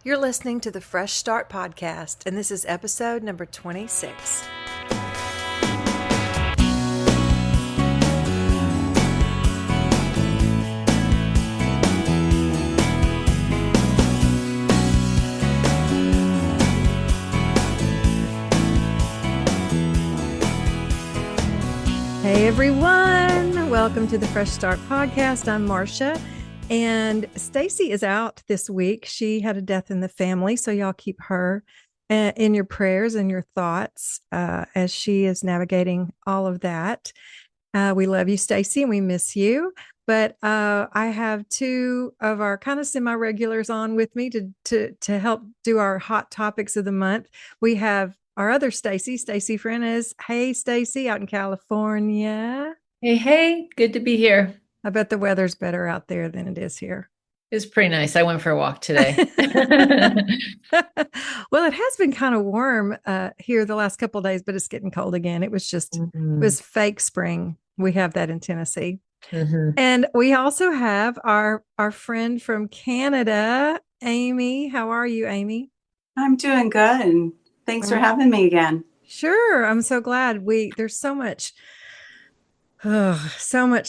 You're listening to the Fresh Start Podcast, and this is episode number 26. Hey everyone, welcome to the Fresh Start Podcast. I'm Marcia. And Stacey is out this week. She had a death in the family, so y'all keep her in your prayers and your thoughts as she is navigating all of that. We love you, Stacey, and we miss you. But I have two of our kind of semi-regulars on with me to help do our hot topics of the month. We have our other Staci Frenes. Hey, Stacy, out in California. Hey, good to be here. I bet the weather's better out there than it is here. It's pretty nice. I went for a walk today. Well, it has been kind of warm here the last couple of days, but it's getting cold again. It was just, it was fake spring. We have that in Tennessee. And we also have our friend from Canada, Amie. How are you, Amie? I'm doing good. Thanks for having me again. Sure. I'm so glad. There's so much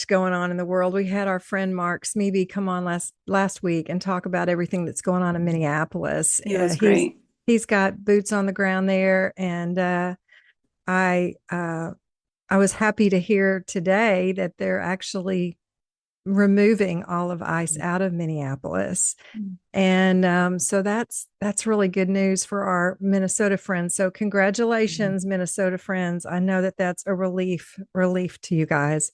going on in the world. We had our friend Mark Smeby come on last week and talk about everything that's going on in Minneapolis. It was great. He's got boots on the ground there, and I was happy to hear today that they're actually removing all of ICE out of Minneapolis, and so that's really good news for our Minnesota friends. So congratulations, Minnesota friends. I know that that's a relief to you guys.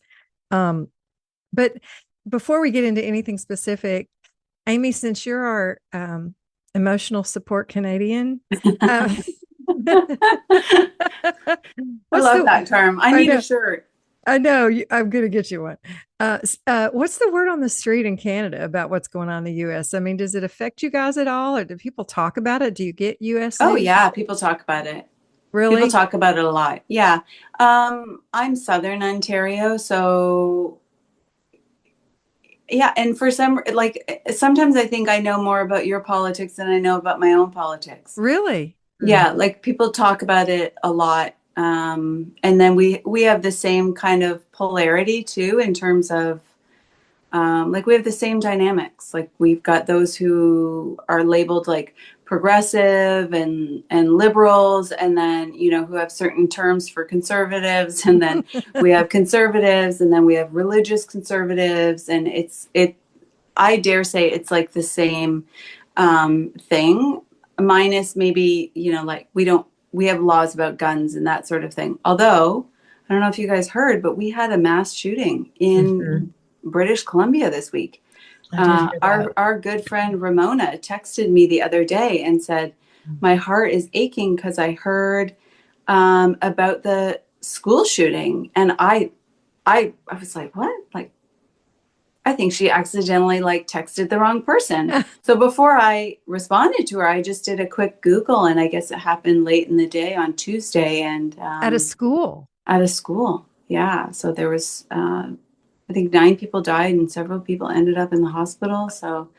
But before we get into anything specific, Amie, since you're our emotional support Canadian, I love that term. I need a shirt. I know. I'm going to get you one. What's the word on the street in Canada about what's going on in the U.S.? I mean, does it affect you guys at all, or do people talk about it? Do you get U.S. Oh, news? yeah. People talk about it. Really? People talk about it a lot. Yeah. I'm Southern Ontario, so yeah. And for sometimes I think I know more about your politics than I know about my own politics. Really? Yeah. Like people talk about it a lot. And then we have the same kind of polarity too, in terms of, we have the same dynamics. Like we've got those who are labeled like progressive and liberals, and then, who have certain terms for conservatives. And then we have conservatives, and then we have religious conservatives. And I dare say it's like the same, thing, minus maybe, we have laws about guns and that sort of thing. Although, I don't know if you guys heard, but we had a mass shooting in British Columbia this week. Our good friend Ramona texted me the other day and said, my heart is aching because I heard about the school shooting. And I was like, what? Like, I think she accidentally texted the wrong person. So before I responded to her, I just did a quick Google, and I guess it happened late in the day on Tuesday. And at a school. Yeah. So there was, I think 9 people died and several people ended up in the hospital. So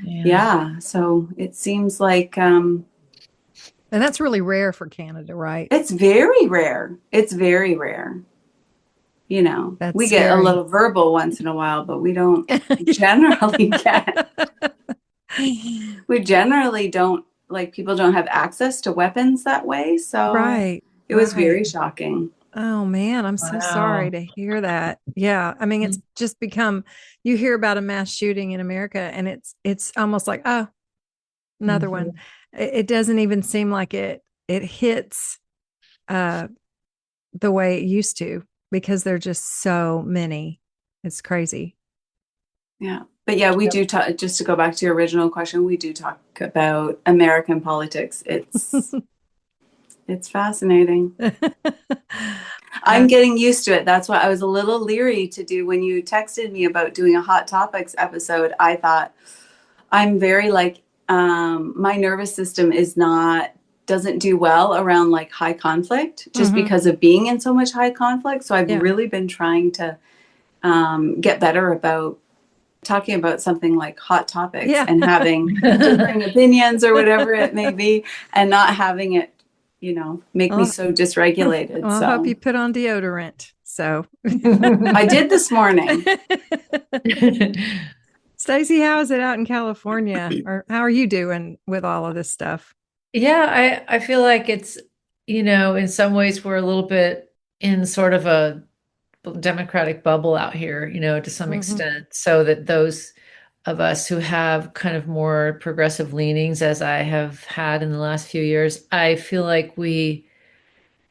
yeah. So it seems like, and that's really rare for Canada, right? It's very rare. We get a little verbal once in a while, but we don't generally we generally don't, people don't have access to weapons that way. So it was very shocking. Oh man, I'm so sorry to hear that. Yeah. I mean, it's just become, you hear about a mass shooting in America and it's almost like, oh, another one. It doesn't even seem like it hits the way it used to, because there are just so many. It's crazy. Yeah. But yeah, we do talk, just to go back to your original question, we do talk about American politics. It's fascinating. I'm getting used to it. That's why I was a little leery to do when you texted me about doing a Hot Topics episode. I thought I'm very my nervous system doesn't do well around high conflict, just because of being in so much high conflict. So I've really been trying to get better about talking about something like hot topics Yeah. and having differing opinions or whatever it may be, and not having it, make me Well, so dysregulated. well, I hope you So put on deodorant. So I did this morning. Stacey, how is it out in California? Or how are you doing with all of this stuff? Yeah, I feel like it's, in some ways we're a little bit in sort of a democratic bubble out here, to some Mhm. extent, so that those of us who have kind of more progressive leanings, as I have had in the last few years, I feel like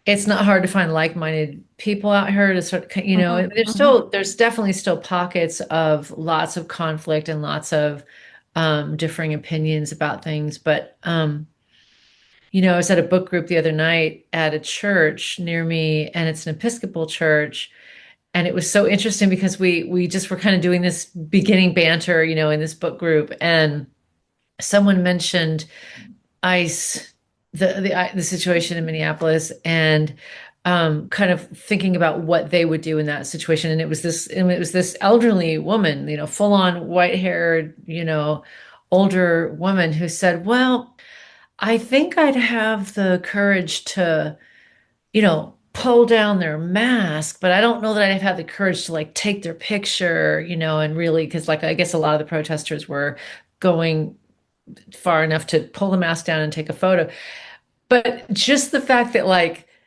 it's not hard to find like-minded people out here to sort of, Mhm. Mhm. there's definitely still pockets of lots of conflict and lots of differing opinions about things. But, I was at a book group the other night at a church near me, and it's an Episcopal church. And it was so interesting because we just were kind of doing this beginning banter, in this book group. And someone mentioned ICE, the situation in Minneapolis, and kind of thinking about what they would do in that situation. And it was this elderly woman, full on white haired, older woman who said, "Well, I think I'd have the courage to, pull down their mask, but I don't know that I'd have the courage to like take their picture, and really, because like I guess a lot of the protesters were going far enough to pull the mask down and take a photo." But just the fact that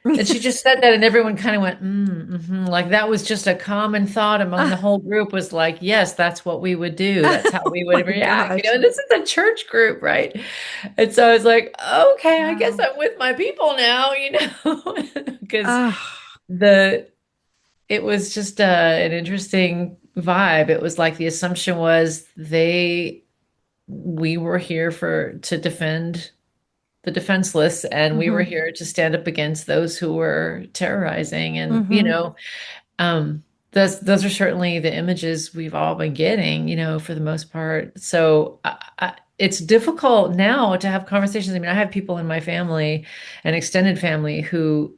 that she just said that and everyone kind of went, like that was just a common thought among the whole group, was like, yes, that's what we would do. That's how we Oh would my react. gosh. This is a church group, right? And so I was like, okay, I guess Wow. I'm with my people now, because Oh, the it was just an interesting vibe. It was like the assumption was we were here to defend the defenseless, and we were mhm. here to stand up against those who were terrorizing. And Mhm. those are certainly the images we've all been getting, for the most part. So it's difficult now to have conversations. I mean, I have people in my family and extended family who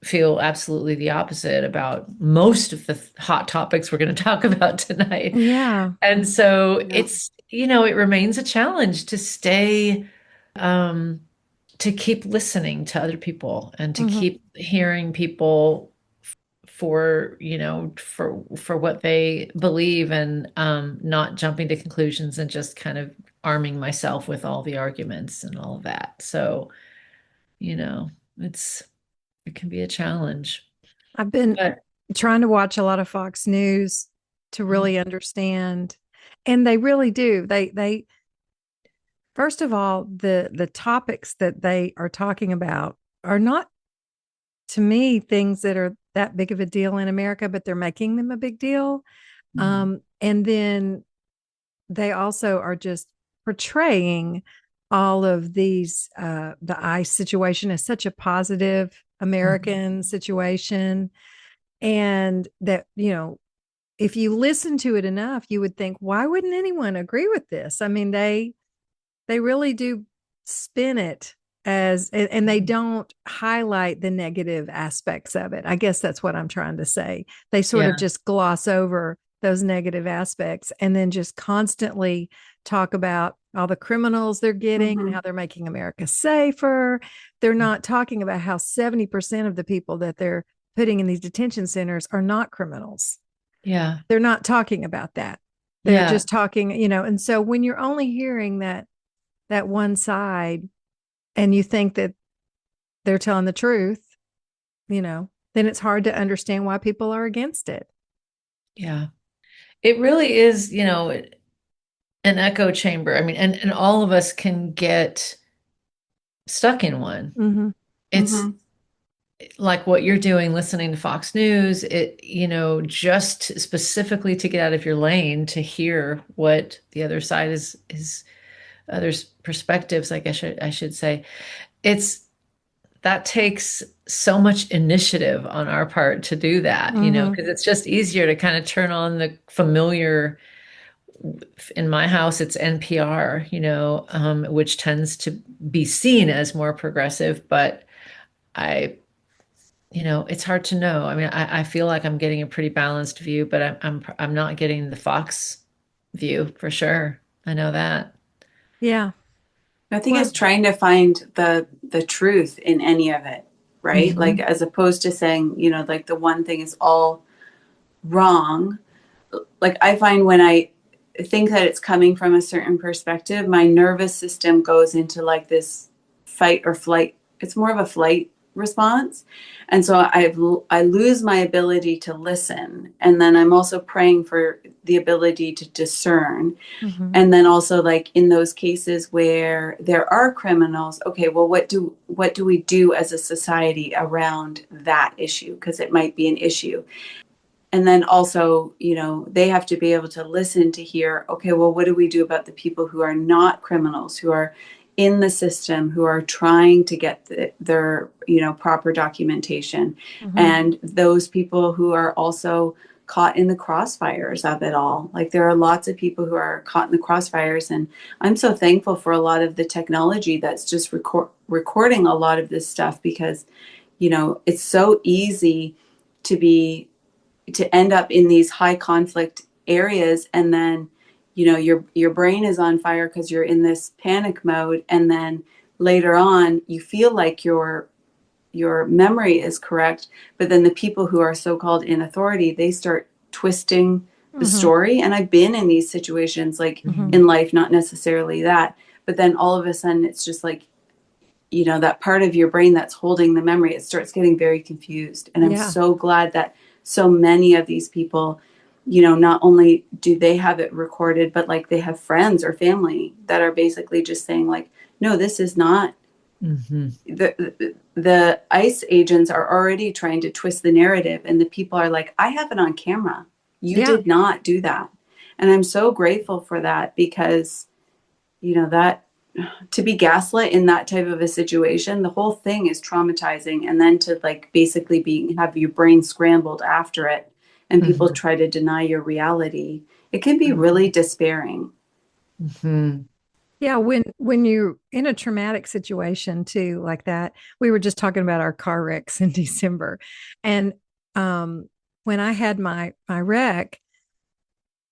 feel absolutely the opposite about most of the hot topics we're going to talk about tonight. Yeah. And so Yeah. it's, it remains a challenge to stay, um, to keep listening to other people and to Mhm. keep hearing people for, for what they believe, and not jumping to conclusions and just kind of arming myself with all the arguments and all of that. So, you know, it's it can be a challenge. I've been But trying to watch a lot of Fox News to Mhm. really understand, and they really do. They first of all, the topics that they are talking about are not, to me, things that are that big of a deal in America, but they're making them a big deal. Mhm. And then they also are just portraying all of these the ICE situation as such a positive Mhm. American situation, and that, if you listen to it enough, you would think, why wouldn't anyone agree with this? I mean, they really do spin it as, and they don't highlight the negative aspects of it. I guess that's what I'm trying to say. They sort of Yeah. just gloss over those negative aspects and then just constantly talk about all the criminals they're getting and Hmm. how they're making America safer. They're not talking about how 70% of the people that they're putting in these detention centers are not criminals. Yeah. They're not talking about that. They're Yeah. just talking, and so when you're only hearing that one side and you think that they're telling the truth, then it's hard to understand why people are against it. Yeah. It really is, an echo chamber. I mean, and all of us can get stuck in one. Mm-hmm. It's Hmm. like what you're doing, listening to Fox News, just specifically to get out of your lane to hear what the other side is others' perspectives, I guess I should say. It's that takes so much initiative on our part to do that, Mm-hmm. because it's just easier to kind of turn on the familiar. In my house, it's NPR, which tends to be seen as more progressive, but I it's hard to know. I mean, I feel like I'm getting a pretty balanced view, but I'm not getting the Fox view for sure. I know that. Yeah. I think Well, it's trying to find the truth in any of it, right? Like, Mhm. as opposed to saying, like the one thing is all wrong. Like, I find when I think that it's coming from a certain perspective, my nervous system goes into like this fight or flight. It's more of a flight response. And so I lose my ability to listen. And then I'm also praying for the ability to discern. mhm. And then also, like, in those cases where there are criminals, okay, well, what do we do as a society around that issue? Because it might be an issue. And then also, they have to be able to listen to hear, okay, well, what do we do about the people who are not criminals, who are in the system, who are trying to get their, proper documentation, Mhm. and those people who are also caught in the crossfires of it all. Like, there are lots of people who are caught in the crossfires, and I'm so thankful for a lot of the technology that's just recording a lot of this stuff, because it's so easy to end up in these high conflict areas, and then your brain is on fire because you're in this panic mode, and then later on you feel like your memory is correct, but then the people who are so-called in authority, they start twisting the Mhm. story. And I've been in these situations, like, Mhm. in life, not necessarily that, but then all of a sudden it's just like, that part of your brain that's holding the memory, it starts getting very confused. And I'm Yeah. so glad that so many of these people, not only do they have it recorded, but like they have friends or family that are basically just saying, like, no, this is not Mhm. the ICE agents are already trying to twist the narrative, and the people are like, I have it on camera. You Yeah. did not do that. And I'm so grateful for that, because that to be gaslit in that type of a situation, the whole thing is traumatizing. And then to, like, basically have your brain scrambled after it, and people Mhm. try to deny your reality, it can be really Mhm. despairing. Mhm. Yeah, when you're in a traumatic situation too, like that, we were just talking about our car wrecks in December. And um when I had my wreck,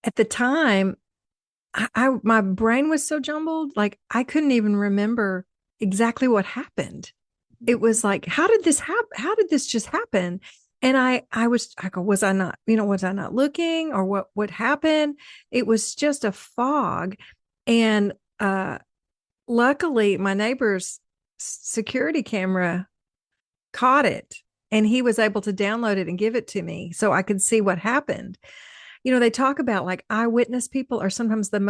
at the time, I my brain was so jumbled, like I couldn't even remember exactly what happened. It was like, how did this happen? How did this just happen? And I go, was I not looking, or what happened? It was just a fog. And luckily my neighbor's security camera caught it, and he was able to download it and give it to me so I could see what happened. They talk about like eyewitness people are sometimes the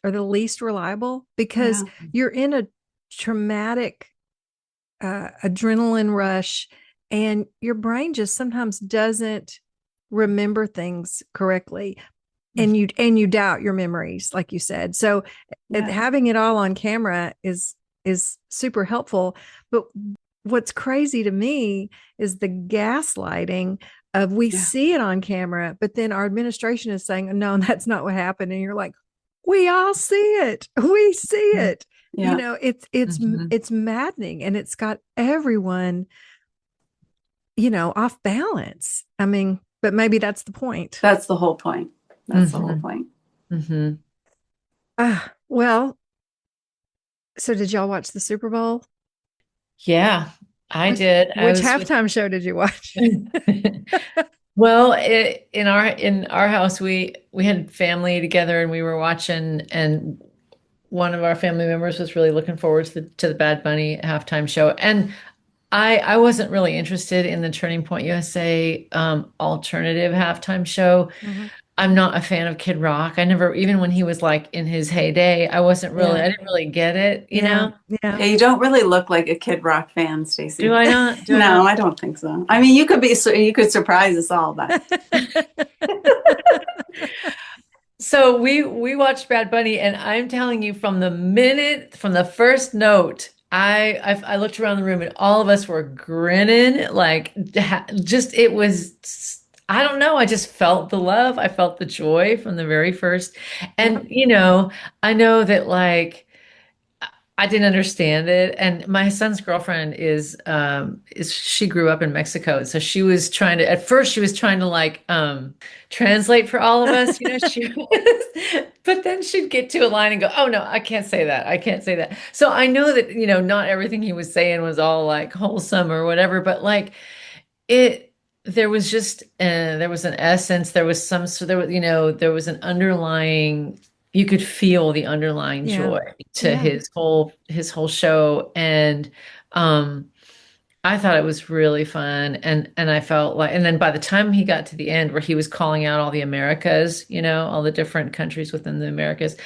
least reliable, because Yeah. you're in a traumatic adrenaline rush, and your brain just sometimes doesn't remember things correctly, and you doubt your memories, like you said. So Yeah. having it all on camera is super helpful. But what's crazy to me is the gaslighting of, we Yeah. see it on camera, but then our administration is saying, no, that's not what happened. And you're like, we all see it. We see it. Yeah. Mhm. It's maddening, and it's got everyone, off balance. I mean, but maybe that's the point. That's the whole point. That's the whole Mhm. point. Mhm. Well, so did y'all watch the Super Bowl? Yeah, I Which did. I which was with halftime show did you watch? Well, in our house we had family together and we were watching, and one of our family members was really looking forward to the Bad Bunny halftime show. And I wasn't really interested in the Turning Point USA alternative halftime show. Mhm. I'm not a fan of Kid Rock. I never, even when he was like in his heyday, Yeah. I didn't really get it, you Yeah, know? yeah. Yeah, you don't really look like a Kid Rock fan, Do Stacey. I not? Do I No, not? I don't think so. I mean, you could surprise us all, but So we watched Bad Bunny, and I'm telling you, from the first note, I looked around the room and all of us were grinning, like just it was. I don't know. I just felt the love. I felt the joy from the very first, Yeah. and I know that like. I didn't understand it. And my son's girlfriend is she grew up in Mexico. So she was trying to, at first she was trying to like translate for all of us, she was, But then she'd get to a line and go, oh no, I can't say that. I can't say that. So I know that, not everything he was saying was all like wholesome or whatever, but like it, there was just, there was an essence, there was some, so there was, there was an underlying, you could feel the underlying joy to his whole show. And, I thought it was really fun, and I felt like, and then by the time he got to the end where he was calling out all the Americas, all the different countries within the Americas,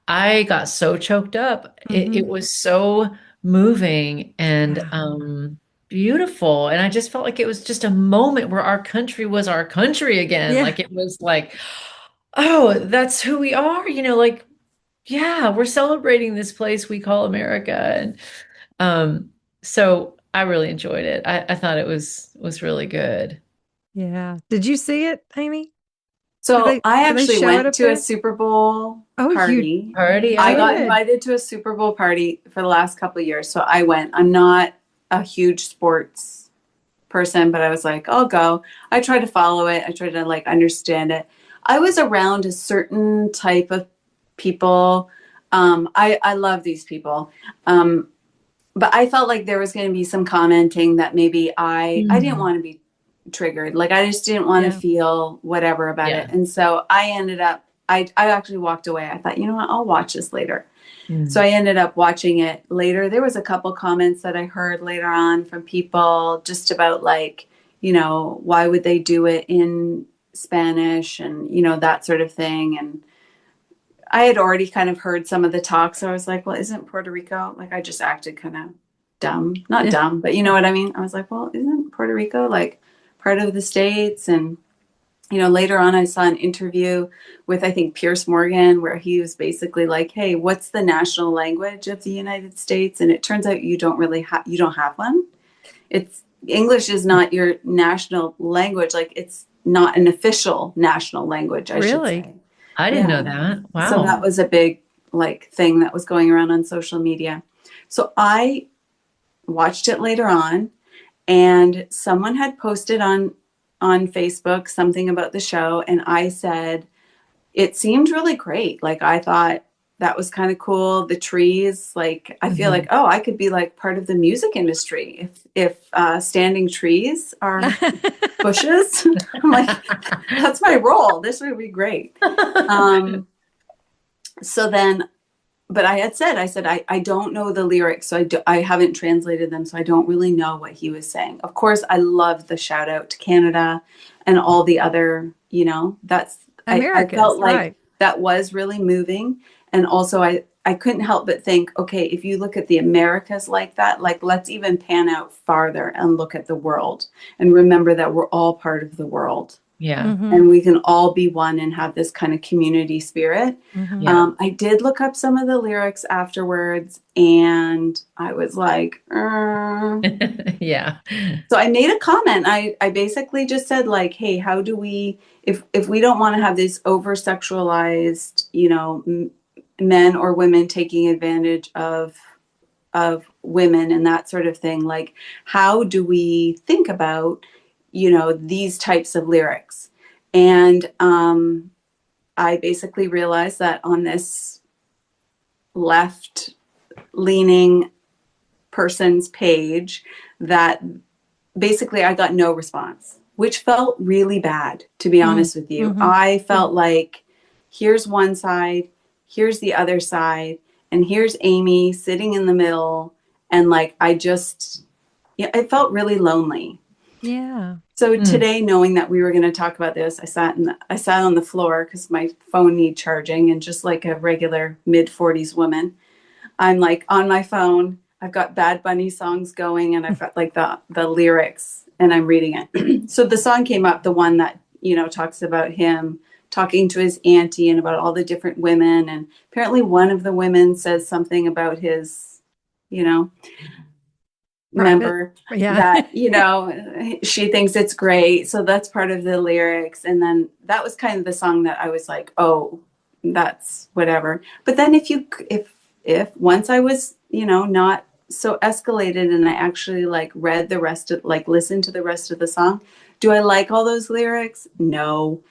I got so choked up. It was so moving and beautiful, and I just felt like it was just a moment where our country was our country again. Yeah. Like it was like, oh, that's who we are, like, yeah, we're celebrating this place we call America. And so I really enjoyed it. I thought it was really good. Yeah. Did you see it, Amie? So I do they actually show it went up to there? a Super Bowl Oh, party. Party. I got did? invited to a Super Bowl party for the last couple of years, so I went. I'm not a huge sports person, but I was like, I'll go. I tried to follow it. I tried to like understand it. I was around a certain type of people. I love these people. But I felt like there was going to be some commenting that maybe I didn't want to be triggered. Like I just didn't want to feel whatever about it. And so I ended up, I actually walked away. I thought, you know what, I'll watch this later. So I ended up watching it later. There was a couple comments that I heard later on from people just about like, why would they do it in Spanish and, that sort of thing. And I had already kind of heard some of the talk. So I was like, well, isn't Puerto Rico, like I just acted kind of dumb, not dumb, but you know what I mean? I was like, well, isn't Puerto Rico like part of the States? And, later on I saw an interview with, I think, Pierce Morgan, where he was basically like, hey, what's the national language of the United States? And it turns out you don't have one. English is not your national language. Like it's not an official national language, I should say. I didn't know that. Wow. So that was a big like thing that was going around on social media. So I watched it later on, and someone had posted on Facebook something about the show, and I said it seemed really great. Like I thought that was kind of cool. The trees, like I feel like, oh, I could be like part of the music industry if standing trees are bushes. I'm like, that's my role. This would be great. So then, but I said, I don't know the lyrics, so I haven't translated them, so I don't really know what he was saying. Of course, I love the shout out to Canada and all the other, that's, I felt like that was really moving. And also I couldn't help but think, okay, if you look at the Americas like that, like let's even pan out farther and look at the world and remember that we're all part of the world. Yeah. And we can all be one and have this kind of community spirit. I did look up some of the lyrics afterwards, and I was like, yeah. So I made a comment. I basically just said like, hey, how do we, if we don't want to have this over sexualized, men or women taking advantage of women and that sort of thing, like how do we think about these types of lyrics? And I basically realized that on this left leaning person's page that basically I got no response, which felt really bad, to be honest with you. I felt like here's one side, here's the other side, and here's Amie sitting in the middle. And like, I felt really lonely. Yeah. So today, knowing that we were going to talk about this, I sat on the floor because my phone needed charging, and just like a regular mid-40s woman, I'm like on my phone. I've got Bad Bunny songs going, and I've got like the lyrics, and I'm reading it. So the song came up, the one that talks about him talking to his auntie and about all the different women, and apparently one of the women says something about his, member that she thinks it's great, so that's part of the lyrics. And then that was kind of the song that I was like, oh, that's whatever. But then if once I was not so escalated and I actually like read the rest of, like listened to the rest of the song, do I like all those lyrics? No.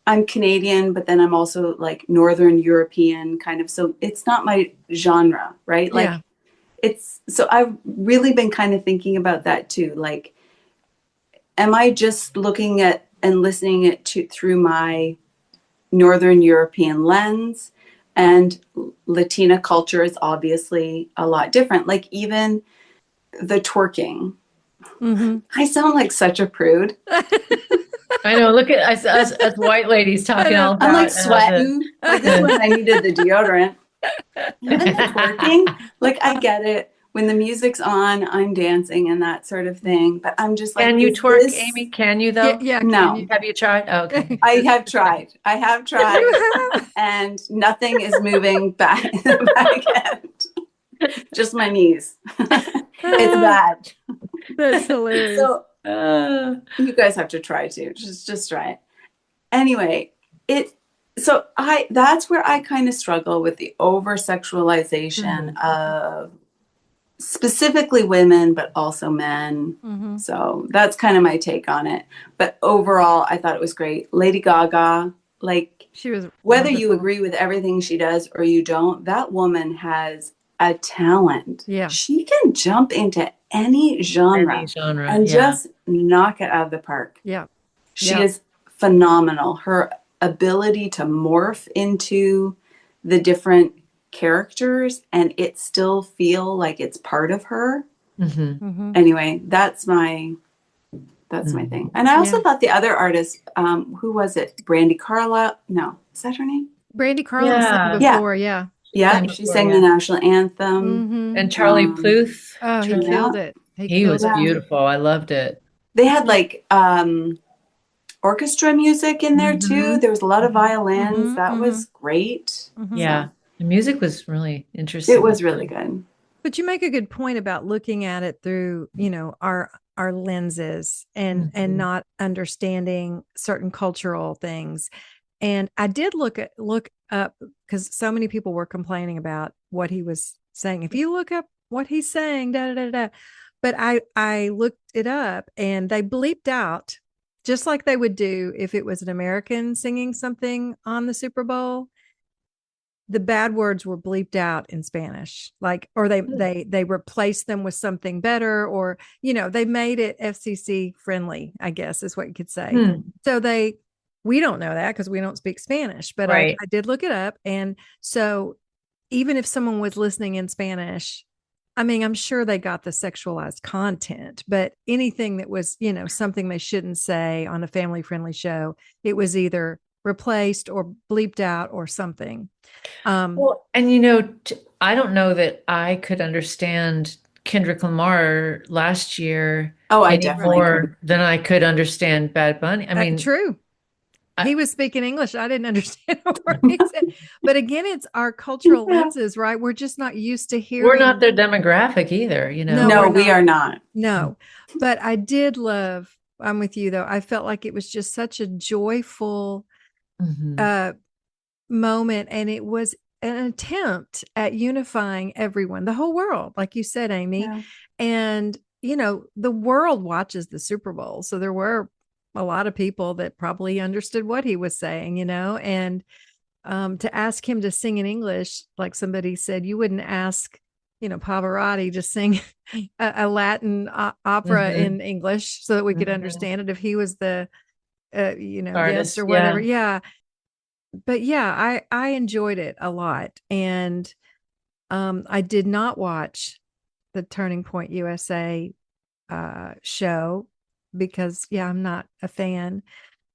I'm Canadian, but then I'm also like Northern European kind of. So it's not my genre, right? Like Yeah. so I've really been kind of thinking about that too. Like, am I just looking at and listening it to through my Northern European lens? And Latina culture is obviously a lot different. Like even the twerking. Mm-hmm. I sound like such a prude. I know. Look at us white ladies talking all about I'm like how sweating. Like this when I needed the deodorant. And then the twerking, like I get it. When the music's on, I'm dancing and that sort of thing. But I'm just like, Can you is twerk, this... Amie? Can you though? Yeah. No. Have you tried? Oh, okay. I have tried. And nothing is moving back in the back end. Just my knees. It's bad. That's hilarious. So you guys have to try too. Just try it. Anyway, that's where I kind of struggle with the over sexualization of specifically women, but also men. Mm-hmm. So that's kind of my take on it. But overall, I thought it was great. Lady Gaga, like She was whether wonderful. you agree with everything she does or you don't, that woman has a talent. Yeah. She can jump into any genre, and just knock it out of the park. Yeah. She is phenomenal. Her ability to morph into the different characters and it still feel like it's part of her. Anyway, that's my thing. And I also thought the other artist, who was it? Brandy Carlisle? No, is that her name? Brandy Carlisle sang before. Yeah. She sang the national anthem. And Charlie Puth. Oh, he killed it. He was beautiful. I loved it. They had like orchestra music in there too. There was a lot of violins. That was great. Yeah. The music was really interesting. It was really good. But you make a good point about looking at it through, our lenses and not understanding certain cultural things. And I did look up because so many people were complaining about what he was saying. If you look up what he's saying, da da da da. But I looked it up and they bleeped out, just like they would do if it was an American singing something on the Super Bowl. The bad words were bleeped out in Spanish, or they replaced them with something better, or, they made it FCC friendly, I guess is what you could say. So we don't know that because we don't speak Spanish, but I did look it up. And so even if someone was listening in Spanish, I mean, I'm sure they got the sexualized content, but anything that was, something they shouldn't say on a family friendly show, it was either replaced or bleeped out or something. Well, and I don't know that I could understand Kendrick Lamar last year more than I could understand Bad Bunny. I mean, true. He was speaking English. I didn't understand a word he said. But again, it's our cultural lenses, right? We're just not used to hearing. We're not their demographic either, No, we are not. No, but I did love. I'm with you though. I felt like it was just such a joyful moment, and it was an attempt at unifying everyone, the whole world, like you said, Amie. Yeah. And the world watches the Super Bowl, so there were a lot of people that probably understood what he was saying, and to ask him to sing in English, like somebody said, you wouldn't ask, Pavarotti to sing a Latin opera in English so that we could understand it if he was the, artist or whatever. Yeah. But yeah, I enjoyed it a lot. And I did not watch the Turning Point USA show because I'm not a fan,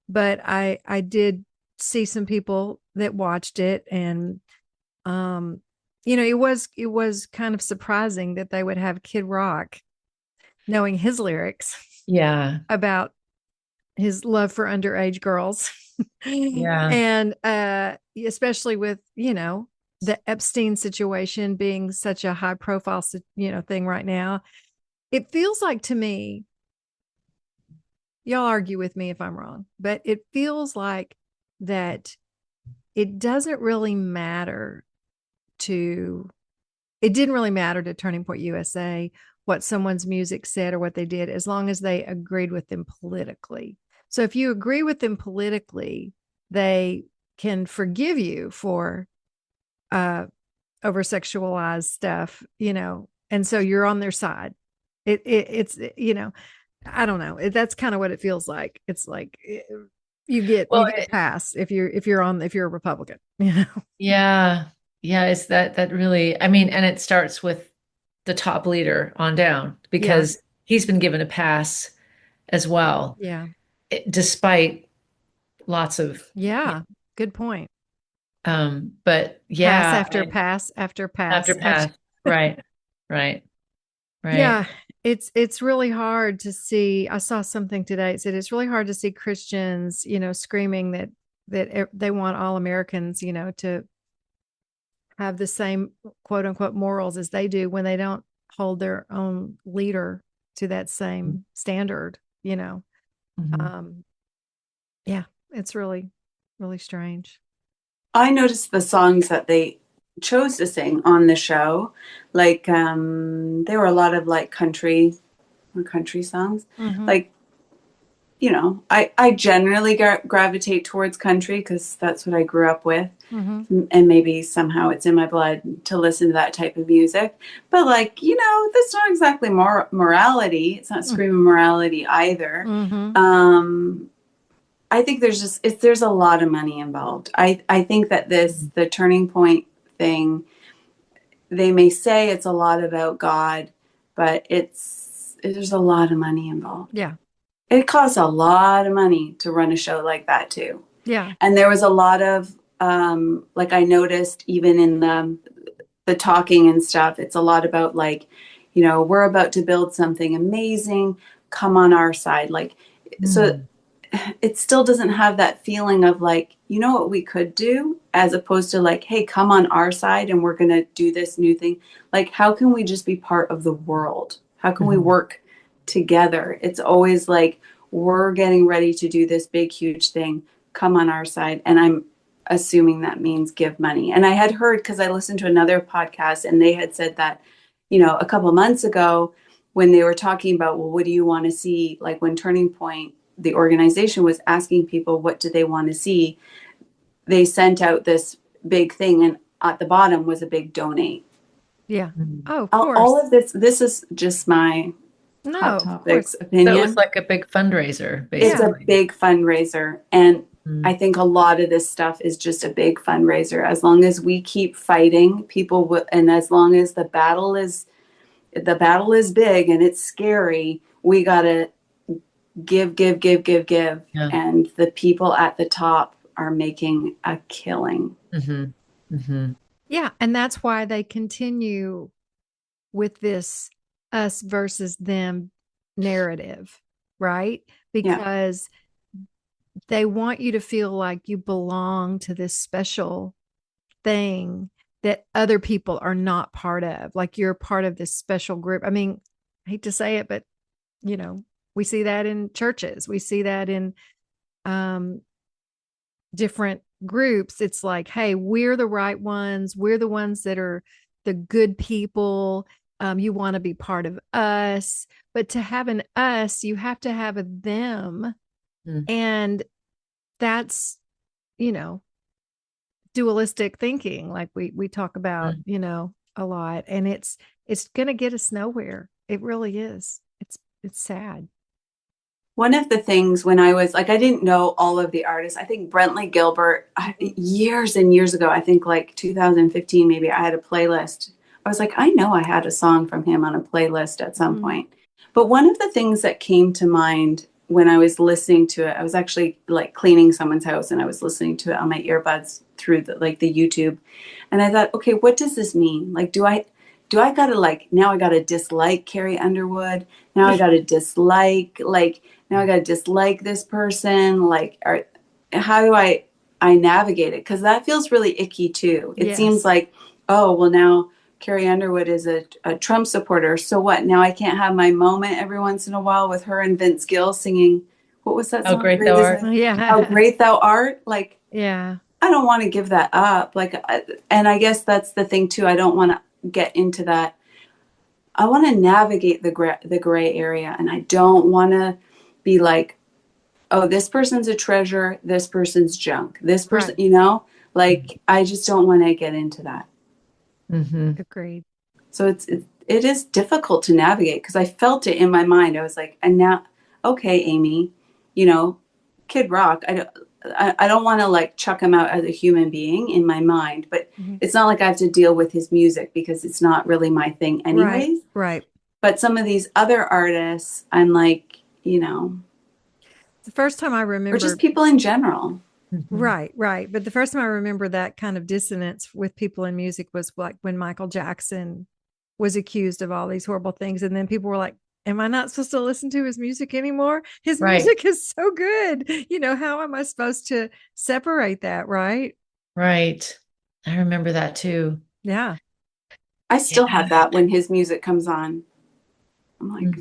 but I did see some people that watched it, and it was kind of surprising that they would have Kid Rock knowing his lyrics about his love for underage girls. And especially with the Epstein situation being such a high profile thing right now, it feels like to me, y'all argue with me if I'm wrong, but it feels like that it didn't really matter to Turning Point USA what someone's music said or what they did, as long as they agreed with them politically. So if you agree with them politically, they can forgive you for over sexualized stuff, and so you're on their side. It's I don't know. That's kind of what it feels like. It's like you get a pass if you're a Republican. Yeah. Yeah, it's that really, I mean, and it starts with the top leader on down because he's been given a pass as well. Yeah. Despite lots of good point. But yeah, pass after pass after pass after pass. Right. Yeah, it's really hard to see. I saw something today. It said it's really hard to see Christians, screaming that they want all Americans, to have the same quote unquote morals as they do when they don't hold their own leader to that same standard, Yeah, it's really, really strange. I noticed the songs that they chose to sing on the show, like there were a lot of like country songs. Like, I generally gravitate towards country because that's what I grew up with. And maybe somehow it's in my blood to listen to that type of music. But like, that's not exactly morality. It's not screaming morality either. I think there's a lot of money involved. I think that the Turning Point thing, they may say it's a lot about God, but there's a lot of money involved. Yeah. It costs a lot of money to run a show like that too. Yeah. And there was a lot of, like I noticed even in the talking and stuff, it's a lot about like, we're about to build something amazing. Come on our side. Like, so it still doesn't have that feeling of like, what we could do, as opposed to like, hey, come on our side and we're going to do this new thing. Like, how can we just be part of the world? How can we work together? It's always like, we're getting ready to do this big, huge thing. Come on our side. And I'm assuming that means give money. And I had heard, because I listened to another podcast and they had said that, a couple months ago when they were talking about, well, what do you want to see? Like when Turning Point, the organization, was asking people, what do they want to see? They sent out this big thing, and at the bottom was a big donate. Yeah. Oh, of course. All of this is just my Hot Topics opinion. So it was like a big fundraiser, basically. It's a big fundraiser. And I think a lot of this stuff is just a big fundraiser. As long as we keep fighting, people will, and as long as the battle is big and it's scary, we gotta give. Yeah. And the people at the top are making a killing. Yeah. And that's why they continue with this us versus them narrative, right? Because they want you to feel like you belong to this special thing that other people are not part of. Like you're part of this special group. I mean, I hate to say it, but we see that in churches. We see that in different groups. It's like, hey, we're the right ones. We're the ones that are the good people. You want to be part of us. But to have an us, you have to have a them. And that's, dualistic thinking, like we talk about, a lot. And it's going to get us nowhere. It really is. It's sad. One of the things when I was like, I didn't know all of the artists. I think Brentley Gilbert, years and years ago, I think like 2015, maybe, I had a playlist. I was like, I know I had a song from him on a playlist at some point. But one of the things that came to mind when I was listening to it, I was actually like cleaning someone's house and I was listening to it on my earbuds through the YouTube. And I thought, okay, what does this mean? Like, do I gotta like, now I gotta dislike Carrie Underwood. Now I gotta dislike, like, now I gotta dislike this person. Like, how do I navigate it? Because that feels really icky too. It seems like, oh, well, now Carrie Underwood is a Trump supporter. So what? Now I can't have my moment every once in a while with her and Vince Gill singing. What was that song? How Great Thou Art. Yeah. How Great Thou Art. Like, yeah. I don't want to give that up. Like, and I guess that's the thing too. I don't want to get into that. I want to navigate the gray area, and I don't want to be like, oh, this person's a treasure, this person's junk, this person, Right. you know, like I just don't want to get into that. Agreed. So it is difficult to navigate because I felt it in my mind. I was like, and now, okay, Amie, you know, Kid Rock. I don't want to like chuck him out as a human being in my mind, but it's not like I have to deal with his music because it's not really my thing anyways. Right. But some of these other artists, I'm like, you know, The first time I or remember, just people in general. right. But the first time I remember that kind of dissonance with people in music was like when Michael Jackson was accused of all these horrible things. And then people were like, am I not supposed to listen to his music anymore? His Right. music is so good. You know, how am I supposed to separate that? Right. Right. I remember that too. Yeah. I still have that when his music comes on. I'm like,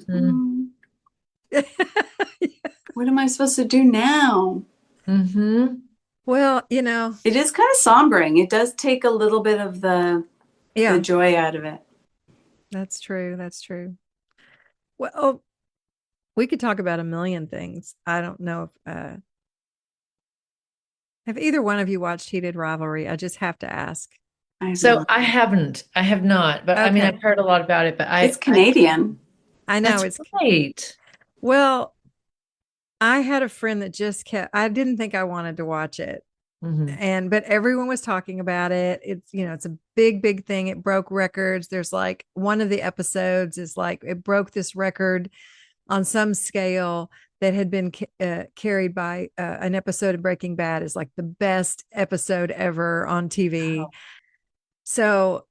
what am I supposed to do now? Well, you know, it is kind of sombering. It does take a little bit of the joy out of it. That's true. That's true. Well, we could talk about a million things. I don't know if have either one of you watched Heated Rivalry? I just have to ask. So I haven't. I have not. But I mean, I've heard a lot about it. But it's Canadian. I know it's great. Well, I had a friend that just kept. I didn't think I wanted to watch it, but everyone was talking about it. It's it's a big thing. It broke records. There's like one of the episodes is like it broke this record on some scale that had been carried by an episode of Breaking Bad is like the best episode ever on TV. Wow. So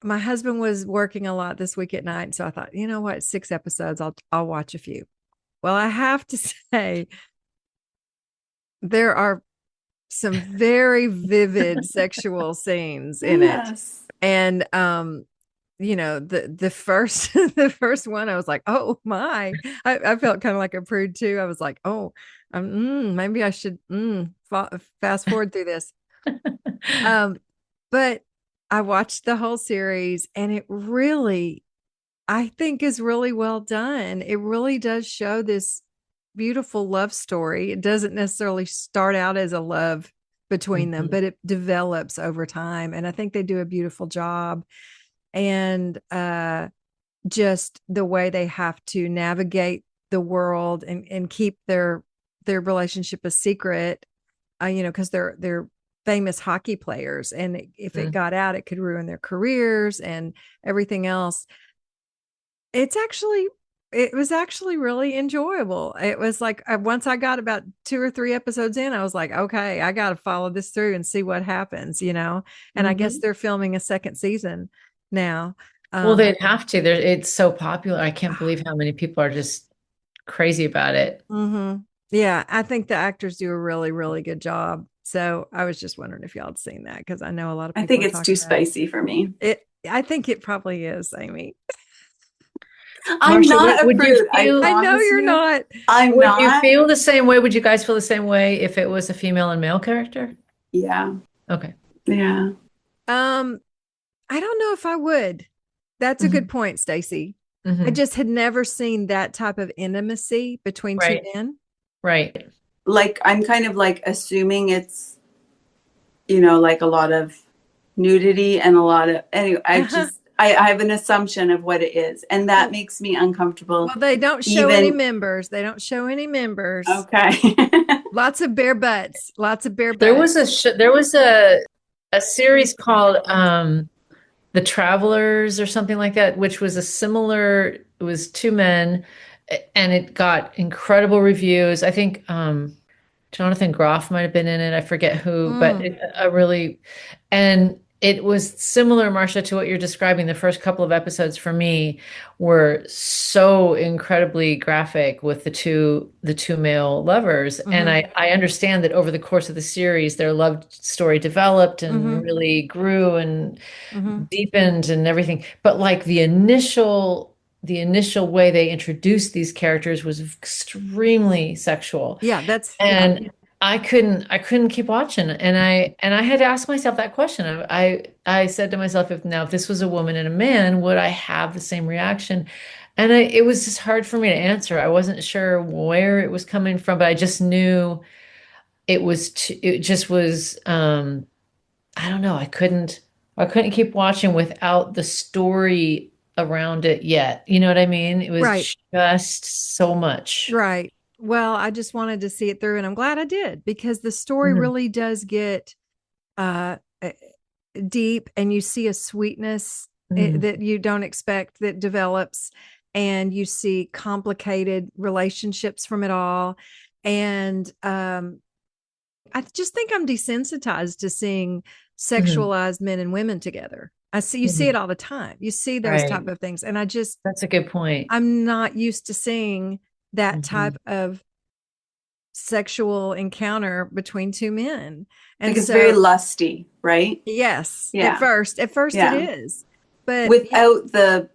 my husband was working a lot this week at night. So I thought, you know what, 6 episodes, I'll watch a few. Well, I have to say there are some very vivid sexual scenes in it. And the first the first one I was like, oh my, I felt kind of like a prude too. I was like, oh, maybe I should fast forward through this. But I watched the whole series and it really, I think, is really well done. It really does show this beautiful love story. It doesn't necessarily start out as a love between them, but it develops over time. And I think they do a beautiful job. And just the way they have to navigate the world and keep their relationship a secret, because they're famous hockey players. And if it got out, it could ruin their careers and everything else. It was actually really enjoyable. It was like once I got about 2 or 3 episodes in, I was like, okay, I got to follow this through and see what happens, And I guess they're filming a second season now. Well, they'd have to. It's so popular. I can't believe how many people are just crazy about it. Yeah, I think the actors do a really, really good job. So I was just wondering if y'all had seen that because I know a lot of people. I think it's too spicy for me. I think it probably is, Amie. I'm Marcia, not a prude. I know you're not. I'm would not. you feel the same way? Would you guys feel the same way if it was a female and male character? Yeah. Okay. Yeah. I don't know if I would. That's a good point, Stacey. I just had never seen that type of intimacy between two men. Right. Like I'm kind of like assuming it's, like a lot of nudity and a lot of, anyway, I have an assumption of what it is. And that makes me uncomfortable. Well, they don't show any members. Okay. Lots of bare butts. There was a series called The Travelers or something like that, which was it was 2 men and it got incredible reviews. I think Jonathan Groff might have been in it. I forget who, but it was similar, Marcia, to what you're describing. The first couple of episodes for me were so incredibly graphic with the two male lovers. And I understand that over the course of the series, their love story developed and really grew and deepened and everything. But like the initial way they introduced these characters was extremely sexual. I couldn't keep watching. And I had to ask myself that question. I said to myself, if this was a woman and a man, would I have the same reaction? And it was just hard for me to answer. I wasn't sure where it was coming from, but I just knew it just was, I don't know. I couldn't keep watching without the story around it yet. You know what I mean? It Right. was just so much. Right. Well, I just wanted to see it through, and I'm glad I did, because the story Mhm. really does get uh, deep, and you see a sweetness Mhm. that you don't expect that develops, and you see complicated relationships from it all. And I just think I'm desensitized to seeing Mhm. sexualized men and women together. You see it Mhm. all the time. You see those Right. type of things. And That's a good point. I'm not used to seeing that type Mhm. of sexual encounter between two men. Like And it's very so, lusty, right? yes, Yeah. at first it Yeah. is, but Without the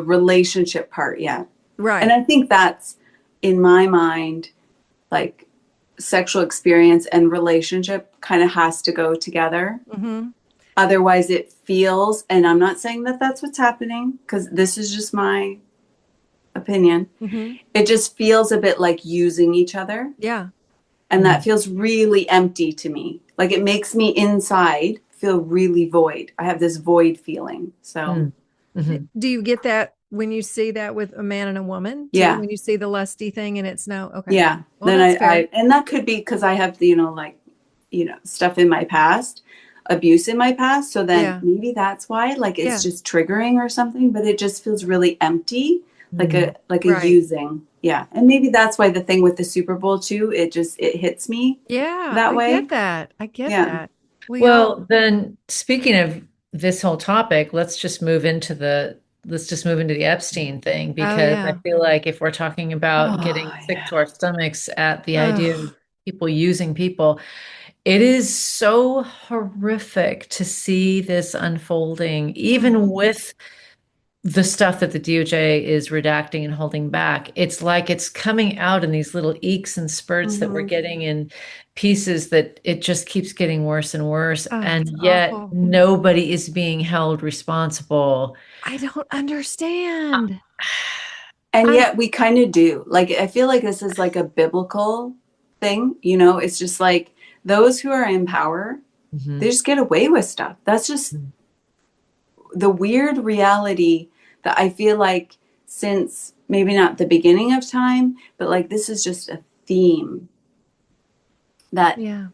relationship part, yeah. And right. I think that's, in my mind, like sexual experience and relationship kind of has to go together. Hmm. Otherwise, it feels, and I'm not saying that that's what's happening because this is just my opinion. Hmm. It just feels a bit like using each other. Yeah. And that Mhm. feels really empty to me. Like it makes me inside feel really void. I have this void feeling. So, Mhm. Mhm. Do you get that when you see that with a man and a woman too? yeah. When you see the lusty thing and it's no, okay. Yeah. Well, Then that's fair. and that could be because I have, like, stuff in my past, abuse in my past. So then Yeah. maybe that's why, like, it's Yeah. just triggering or something, but it just feels really empty, Mhm. like a Right. using. Yeah. And maybe that's why the thing with the Super Bowl too, it hits me Yeah. that I get way. that. I get Yeah. that. We all, Well, then speaking of this whole topic, let's just move into the Epstein thing oh, because I yeah. feel like if we're talking about getting Oh, sick yeah. to our stomachs at the idea Oh, of people using people, it is so horrific to see this unfolding, even with the stuff that the DOJ is redacting and holding back. It's like it's coming out in these little eeks and spurts that we're Hmm. getting in pieces that it just keeps getting worse and worse. oh, And it's yet awful. nobody is being held responsible. I don't understand. And I'm, yet we kind of do. Like, I feel like this is like a biblical thing. It's just like those who are in power, they Mhm. just get away with stuff. That's just the weird reality that I feel like since maybe not the beginning of time, but like this is just a theme that yeah.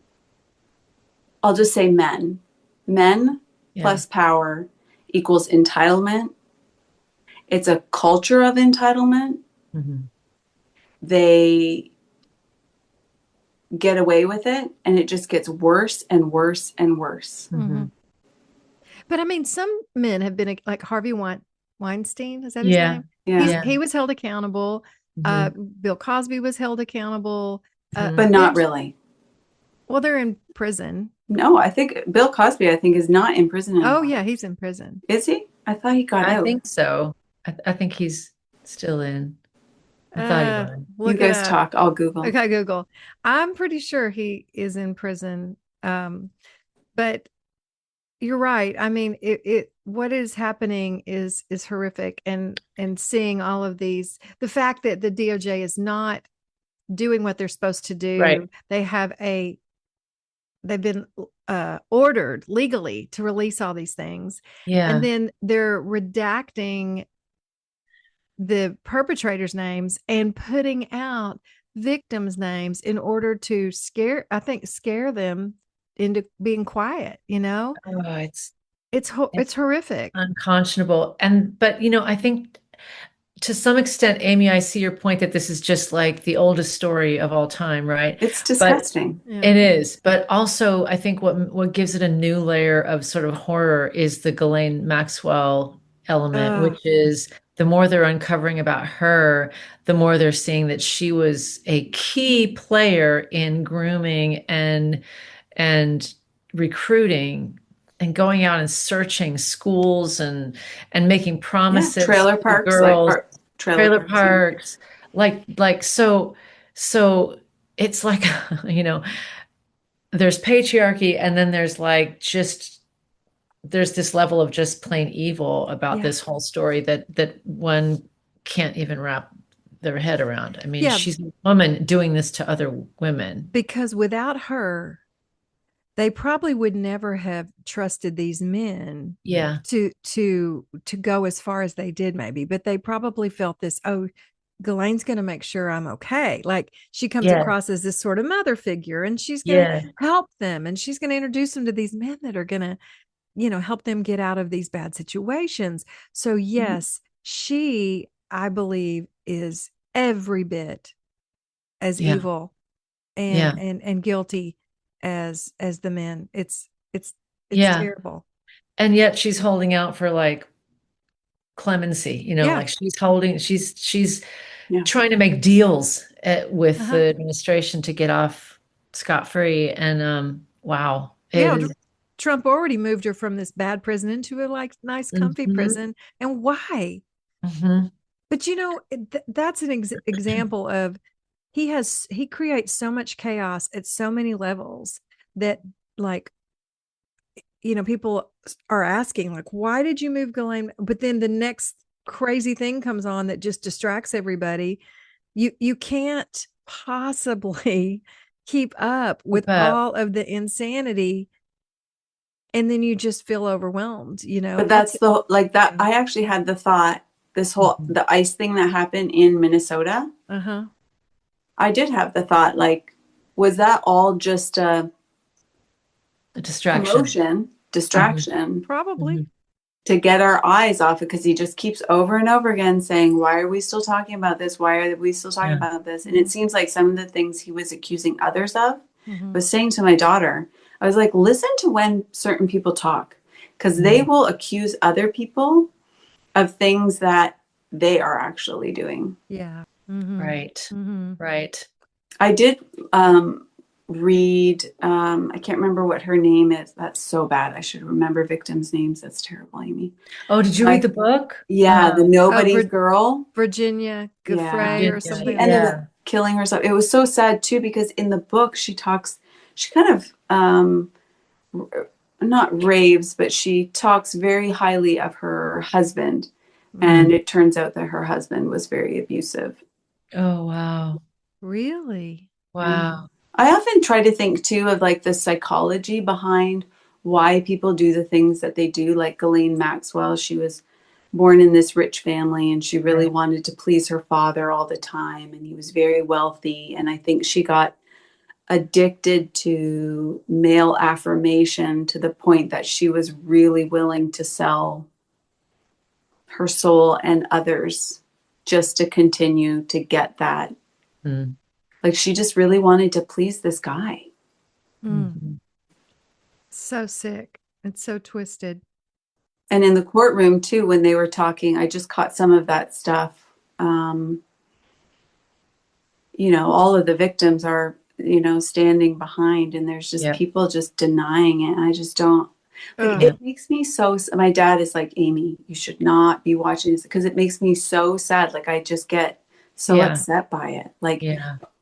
I'll just say men Yeah. plus power equals entitlement. It's a culture of entitlement. Mhm. They get away with it and it just gets worse and worse and worse. Hmm. Mhm. But I mean, some men have been like Weinstein. Is that his Yeah. name? Yeah. He was held accountable. Mhm. Bill Cosby was held accountable. Mhm. But not There's, really. well, they're in prison. No, I think Bill Cosby, I think, is not in prison Oh, anymore. yeah, he's in prison. Is he? I thought he got I out. think so. I think he's still in. I thought he Uh, was. You Look it guys up. talk. I'll Google. Okay, Google. I'm pretty sure he is in prison. But you're right. I mean, what is happening is horrific, and seeing all of these, the fact that the DOJ is not doing what they're supposed to Right. do. They've been ordered legally to release all these things, and Yeah. then they're redacting the perpetrators' names and putting out victims' names in order to scare them into being quiet. Oh, It's horrific. unconscionable. But I think to some extent, Amy, I see your point that this is just like the oldest story of all time, right? It's But disgusting. Yeah. it is. But also, I think what gives it a new layer of sort of horror is the Ghislaine Maxwell element, Uh, which is the more they're uncovering about her, the more they're seeing that she was a key player in grooming and recruiting and going out and searching schools and making Yeah, promises trailer to the parks, like girls, trailer trailer parks. Yeah. parks, so it's like you know there's patriarchy and then there's like just there's this level of just plain evil about this whole story that one can't even wrap their head around. I mean, she's a woman doing this to other women. Because without her, they probably would never have trusted these men to go as far as they did, maybe. But they probably felt this, oh, Ghislaine's going to make sure I'm okay. Like, she comes across as this sort of mother figure, and she's going to help them, and she's going to introduce them to these men that are going to, you know, help them get out of these bad situations. So yes, she, I believe, is every bit as evil and guilty as the men. It's terrible. And yet she's holding out for like clemency, you know, like she's trying to make deals with the administration to get off scot-free. And wow. Trump already moved her from this bad prison into a like nice, comfy prison. And why? But you know, that's an example of he creates so much chaos at so many levels that, like, you know, people are asking, like, why did you move Ghislaine? But then the next crazy thing comes on that just distracts everybody. You can't possibly keep up with all of the insanity, and then you just feel overwhelmed, you know. But that's I actually had the thought, this whole the ICE thing that happened in Minnesota. I did have the thought, like, was that all just a distraction? Probably. To get our eyes off it, because he just keeps over and over again saying, why are we still talking about this? Why are we still talking about this? And it seems like some of the things he was accusing others of, was saying to my daughter, I was like, listen to when certain people talk, because they will accuse other people of things that they are actually doing. Right. I did read, I can't remember what her name is. That's so bad. I should remember victims' names. That's terrible, Amy. Oh, did you read the book? Yeah, the Nobody's Girl. Virginia Giuffre or something. She ended up killing herself. It was so sad too, because in the book she kind of not raves, but she talks very highly of her husband. And it turns out that her husband was very abusive. Oh, wow. Really? Wow. I often try to think too of like the psychology behind why people do the things that they do. Like Ghislaine Maxwell, she was born in this rich family, and she really wanted to please her father all the time, and he was very wealthy. And I think she got addicted to male affirmation to the point that she was really willing to sell her soul and others just to continue to get that. Like, she just really wanted to please this guy. So sick. It's so twisted. And in the courtroom too, when they were talking, I just caught some of that stuff. You know, all of the victims are, you know, standing behind, and there's just people just denying it. And I just don't, like, it makes me so, my dad is like, Amy, you should not be watching this, because it makes me so sad. Like, I just get so upset by it. Like,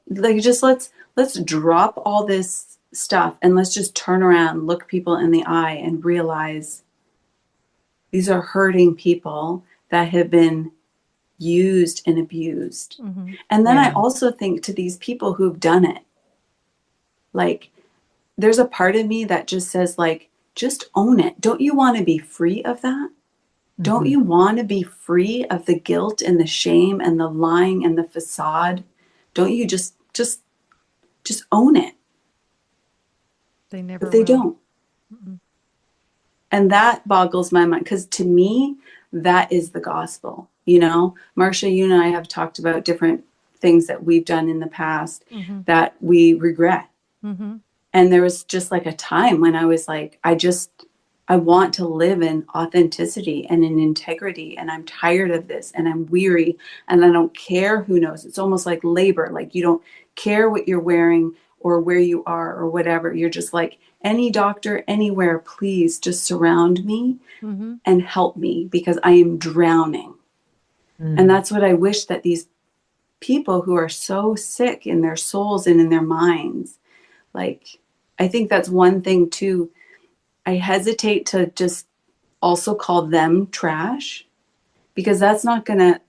like, just let's drop all this stuff and let's just turn around, look people in the eye, and realize these are hurting people that have been used and abused. And then I also think to these people who've done it, like, there's a part of me that just says, like, just own it. Don't you want to be free of that? Don't you want to be free of the guilt and the shame and the lying and the facade? Don't you just own it? They never But they will. don't. And that boggles my mind, because to me, that is the gospel. You know, Marcia, you and I have talked about different things that we've done in the past that we regret. And there was just like a time when I was like, I want to live in authenticity and in integrity, and I'm tired of this, and I'm weary, and I don't care who knows. It's almost like labor. Like, you don't care what you're wearing or where you are or whatever. You're just like, any doctor anywhere, please just surround me and help me, because I am drowning. And that's what I wish that these people who are so sick in their souls and in their minds, like, I think that's one thing too. I hesitate to just also call them trash, because that's not going to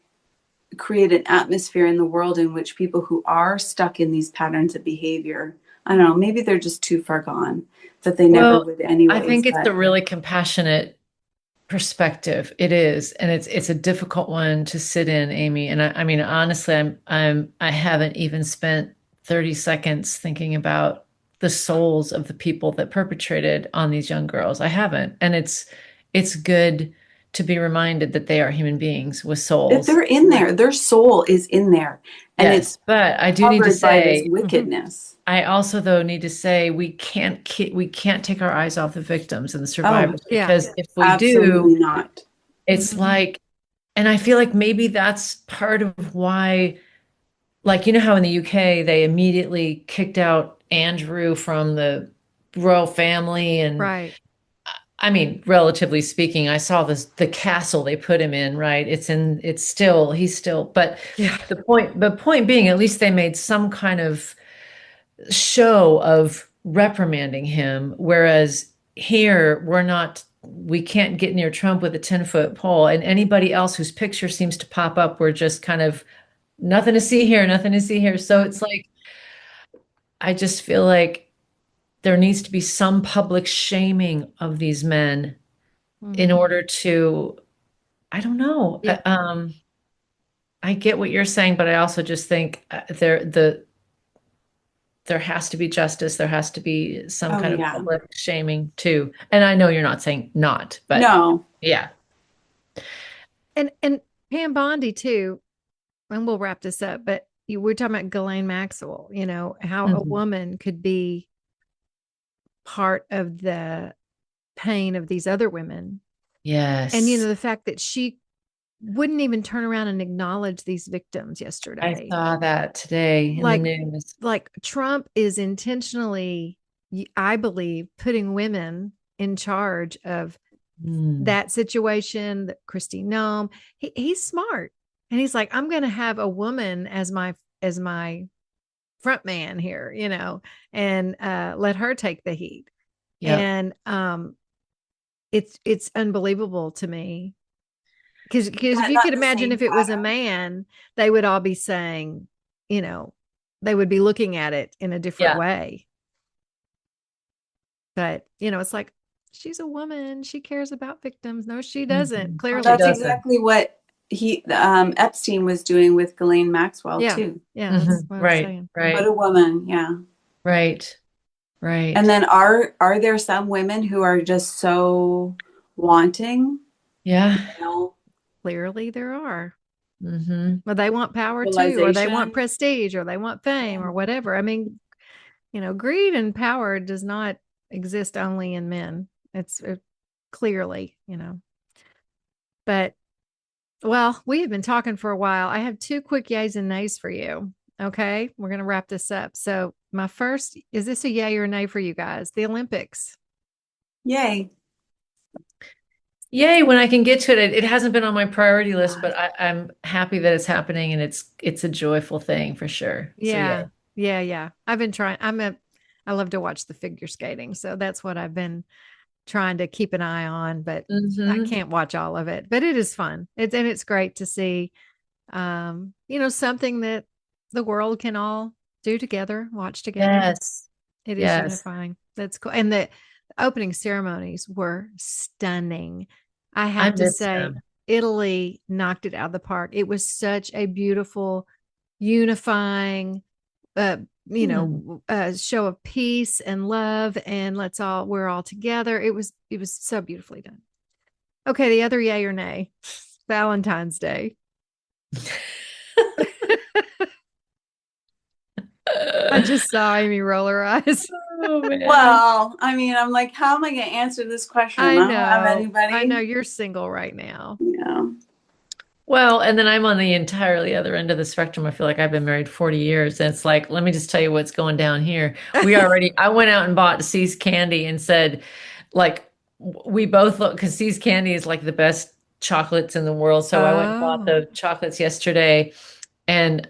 create an atmosphere in the world in which people who are stuck in these patterns of behavior, I don't know, maybe they're just too far gone that they never would anyways. I think it's but a really compassionate perspective. It is, and it's a difficult one to sit in, Amie. And I mean, honestly, I haven't even spent 30 seconds thinking about the souls of the people that perpetrated on these young girls. I haven't, and it's good to be reminded that they are human beings with if souls. they're in there, their soul is in there, and Yes, it's but I do need to covered by this say, wickedness. I also though need to say we can't take our eyes off the victims and the survivors, yeah. because if we Absolutely do, not. it's Mhm. like, and I feel like maybe that's part of why, like, you know how in the UK they immediately kicked out Andrew from the royal family, and Right. I mean, relatively speaking, I saw the castle they put him in, right? He's still, but Yeah. the point being, at least they made some kind of show of reprimanding him, whereas here we can't get near Trump with a 10-foot pole, and anybody else whose picture seems to pop up, we're just kind of nothing to see here, nothing to see here. So it's like, I just feel like there needs to be some public shaming of these men in Mhm. order to, I don't know. Yeah. I get what you're saying, but I also just think there has to be justice. There has to be some Oh kind of yeah. public shaming too. And I know you're not saying not, but No. yeah. And Pam Bondi too, and we'll wrap this up, but we're talking about Ghislaine Maxwell, how a Mhm. woman could be part of the pain of these other women. Yes. And, the fact that she wouldn't even turn around and acknowledge these victims I yesterday. saw that today in the Like, news. like Trump is intentionally, I believe, putting women in charge of that situation, that Christine Nome. He's smart. And he's like, I'm going to have a woman as my front man here, and let her take the heat. Yep. And it's unbelievable to me. Because if you Not could the imagine same if it was a pattern. man, they would all be saying, they would be looking at it in a different Yeah. way. But, it's like, she's a woman. She cares about victims. No, she doesn't. Mhm. Clearly. She That's doesn't. exactly what Epstein was doing with Ghislaine Maxwell Yeah. too. Yeah, that's Mhm. what I'm Right. saying. What Right. a woman, yeah. Right. Right. And then are there some women who are just so wanting? Yeah. Clearly there are. Mm-hmm. Well, they want power too, or they want Realization. prestige, or they want fame, or whatever. I mean, greed and power does not exist only in men. It's clearly, But, well, we have been talking for a while. I have two quick yays and nays for you. Okay, we're going to wrap this up. So, my first, is this a yay or nay for you guys? The Olympics. Yay. Yay, when I can get to it. It hasn't been on my priority list, but I'm happy that it's happening, and it's a joyful thing for sure. Yeah. So, Yeah. I've been trying. I love to watch the figure skating. So that's what I've been trying to keep an eye on, but I can't watch all of it, but it is fun. It's great to see, something that the world can all do together, watch together. Yes. It is Yes. unifying. That's cool. And the opening ceremonies were stunning. I I have to miss say, them. Italy knocked it out of the park. It was such a beautiful, unifying, show of peace and love, and we're all together. It was so beautifully done. Okay, the other yay or nay, Valentine's Day. I just saw Amy roll her eyes. Oh, man. Well, I mean, I'm like, how am I going to answer this question? I don't have anybody. I know you're single right now. Yeah. Well, and then I'm on the entirely other end of the spectrum. I feel like I've been married 40 years. And it's like, let me just tell you what's going down here. I went out and bought C's Candy and said, like, we both look, because C's Candy is like the best chocolates in the world. So I went and bought the chocolates yesterday, and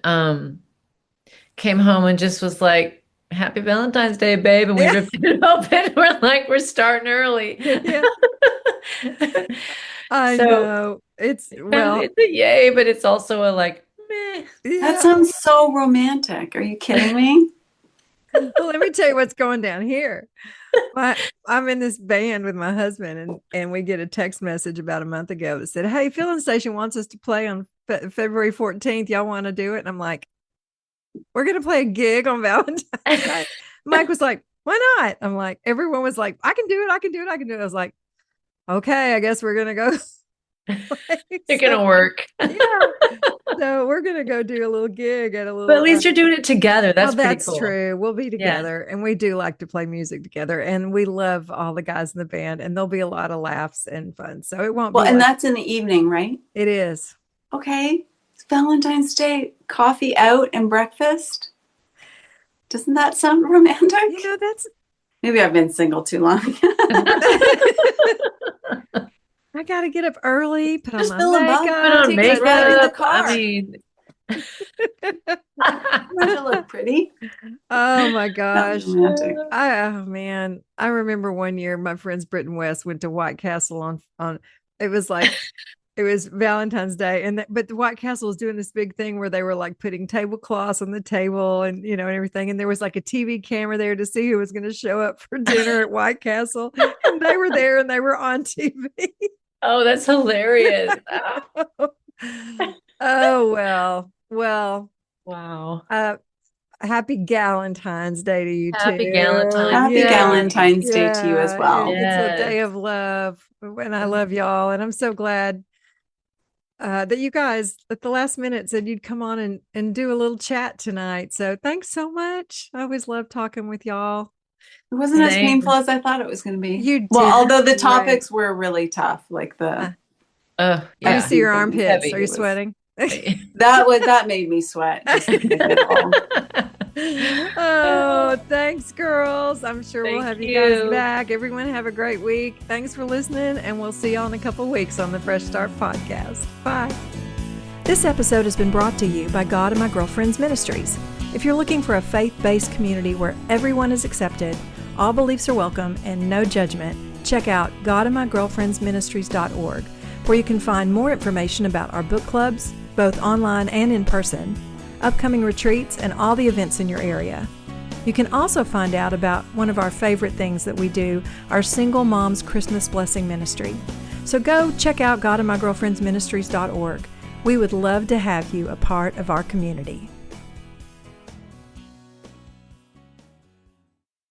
came home and just was like, Happy Valentine's Day, babe. And we ripped it open. We're like, we're starting early. Yeah. I know. It's a yay, but it's also a like, meh. Yeah. That sounds so romantic. Are you kidding me? Well, let me tell you what's going down here. I'm in this band with my husband, and we get a text message about a month ago that said, "Hey, Filling Station wants us to play on February 14th. Y'all want to do it?" And I'm like, "We're going to play a gig on Valentine's Day." Mike was like, "Why not?" I'm like, everyone was like, "I can do it. I can do it. I can do it." I was like, "Okay, I guess we're going to go." It's going to work. Yeah. So we're going to go do a little gig at a little. But at least you're doing it together. That's pretty that's cool. true. We'll be together, and we do like to play music together, and we love all the guys in the band, and there'll be a lot of laughs and fun. So it won't. Well, and that's in the evening, right? It is. Okay. It's Valentine's Day, coffee out and breakfast. Doesn't that sound romantic? That's. Maybe I've been single too long. I got to get up early, put Just on fill my them up, makeup. put on makeup in the car. I mean, to look pretty. Oh my gosh. Romantic. Man, I remember one year my friends Britt and Wes went to White Castle on it was like it was Valentine's Day, but the White Castle was doing this big thing where they were like putting tablecloths on the table and and everything, and there was like a TV camera there to see who was going to show up for dinner at White Castle, and they were there and they were on TV. Oh, that's hilarious. Oh, well. Wow. Happy Galentine's Day to you too. Happy Galentine's. Happy Galentine's Day to you as well. It's a day of love, and I love y'all, and I'm so glad that you guys at the last minute said you'd come on and do a little chat tonight. So thanks so much. I always love talking with y'all. It wasn't as painful as I thought it was going to be. Although the topics were really tough, like the. You see your armpits. Are you sweating? That made me sweat. Oh, thanks, girls. I'm sure we'll have you guys back. Everyone have a great week. Thanks for listening, and we'll see y'all in a couple weeks on the Fresh Start Podcast. Bye. This episode has been brought to you by God and My Girlfriends Ministries. If you're looking for a faith-based community where everyone is accepted, all beliefs are welcome, and no judgment, check out godandmygirlfriendsministries.org, where you can find more information about our book clubs, both online and in person, upcoming retreats, and all the events in your area. You can also find out about one of our favorite things that we do, our Single Moms Christmas Blessing Ministry. So go check out godandmygirlfriendsministries.org. We would love to have you a part of our community.